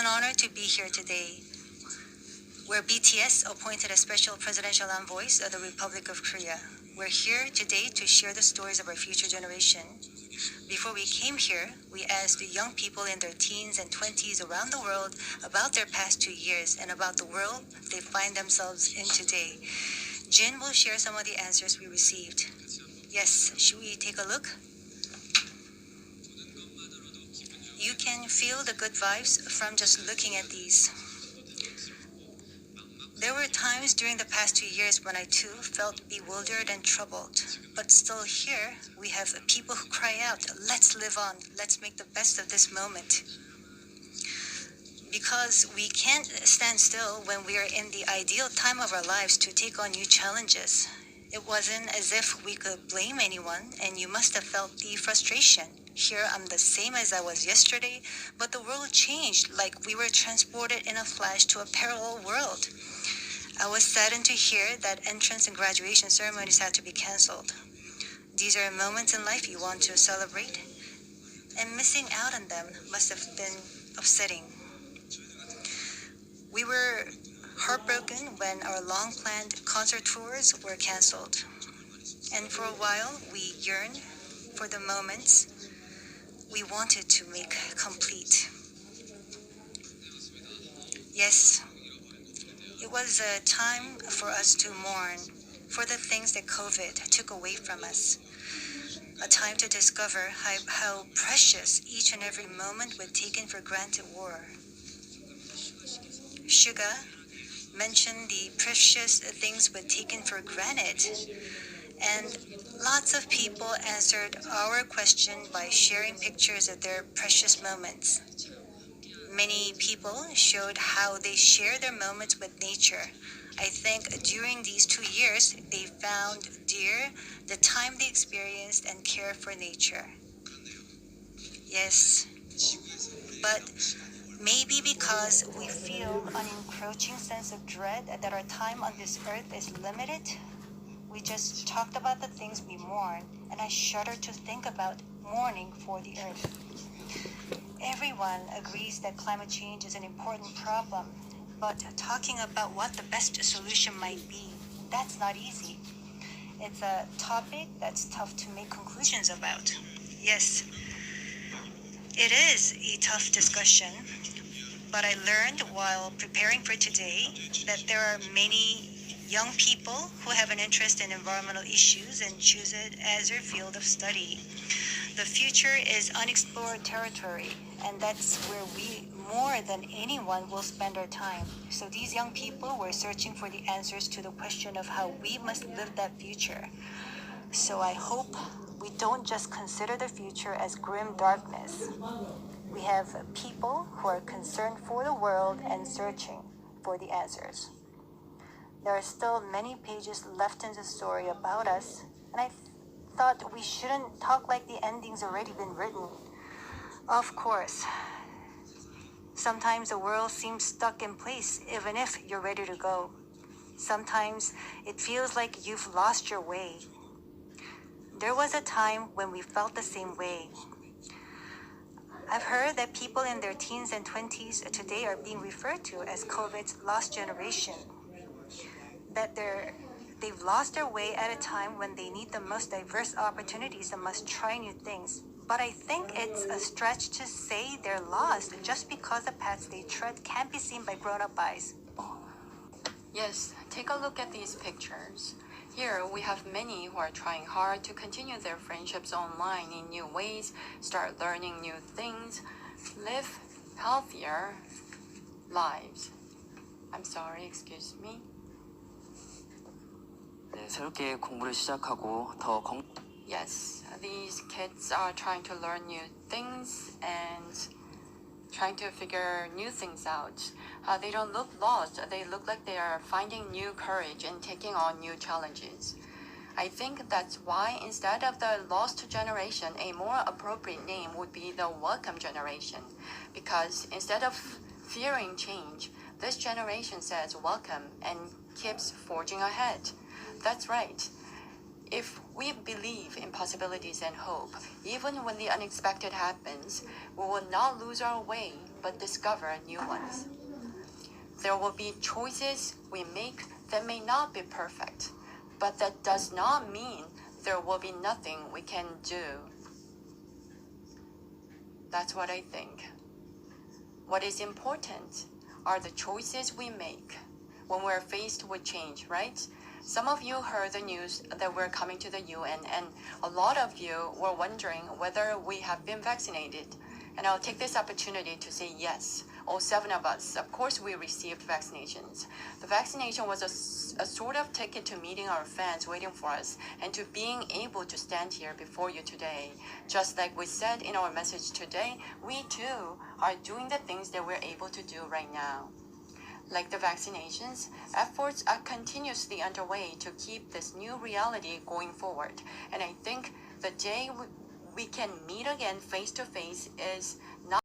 an honor to be here today, where BTS appointed a special presidential envoy of the Republic of Korea. We're here today to share the stories of our future generation. Before we came here, we asked young people in their teens and 20s around the world about their past 2 years and about the world they find themselves in today. Jin will share some of the answers we received. Yes, should we take a look? You can feel the good vibes from just looking at these. There were times during the past 2 years when I too felt bewildered and troubled. But still here, we have people who cry out, let's live on, let's make the best of this moment. Because we can't stand still when we are in the ideal time of our lives to take on new challenges. It wasn't as if we could blame anyone, and you must have felt the frustration. Here I'm the same as I was yesterday, but the world changed like we were transported in a flash to a parallel world. I was saddened to hear that entrance and graduation ceremonies had to be cancelled. These are moments in life you want to celebrate, and missing out on them must have been upsetting. We were heartbroken when our long-planned concert tours were cancelled. And for a while, we yearned for the moments we wanted to make complete. Yes, it was a time for us to mourn for the things that COVID took away from us. A time to discover how precious each and every moment we'd taken for granted were. Suga mentioned the precious things we'd taken for granted, and lots of people answered our question by sharing pictures of their precious moments. Many people showed how they share their moments with nature. I think during these 2 years, they found dear the time they experienced and cared for nature. Yes, but maybe because we feel an encroaching sense of dread that our time on this earth is limited, we just talked about the things we mourn, and I shudder to think about mourning for the earth. Everyone agrees that climate change is an important problem, but talking about what the best solution might be, that's not easy. It's a topic that's tough to make conclusions about. Yes, it is a tough discussion, but I learned while preparing for today that there are many young people who have an interest in environmental issues and choose it as their field of study. The future is unexplored territory, and that's where we, more than anyone, will spend our time. So these young people were searching for the answers to the question of how we must live that future. So I hope we don't just consider the future as grim darkness. We have people who are concerned for the world and searching for the answers. There are still many pages left in the story about us, and I thought we shouldn't talk like the ending's already been written. Of course, sometimes the world seems stuck in place even if you're ready to go. Sometimes it feels like you've lost your way. There was a time when we felt the same way. I've heard that people in their teens and 20s today are being referred to as COVID's lost generation. That they've lost their way at a time when they need the most diverse opportunities and must try new things. But I think it's a stretch to say they're lost just because the paths they tread can't be seen by grown-up eyes. Yes, take a look at these pictures. Here we have many who are trying hard to continue their friendships online in new ways, start learning new things, live healthier lives. I'm sorry, excuse me. 네, 새롭게 공부를 시작하고 더 Yes, these kids are trying to learn new things and trying to figure new things out. They don't look lost. They look like they are finding new courage and taking on new challenges. I think that's why instead of the lost generation, a more appropriate name would be the welcome generation. Because instead of fearing change, this generation says welcome and keeps forging ahead. That's right. If we believe in possibilities and hope, even when the unexpected happens, we will not lose our way, but discover new ones. There will be choices we make that may not be perfect, but that does not mean there will be nothing we can do. That's what I think. What is important are the choices we make when we're faced with change, right? Some of you heard the news that we're coming to the UN, and a lot of you were wondering whether we have been vaccinated. And I'll take this opportunity to say yes. All 7 of us, of course, we received vaccinations. The vaccination was a sort of ticket to meeting our fans waiting for us and to being able to stand here before you today. Just like we said in our message today, we too are doing the things that we're able to do right now. Like the vaccinations, efforts are continuously underway to keep this new reality going forward. And I think the day we can meet again face to face is not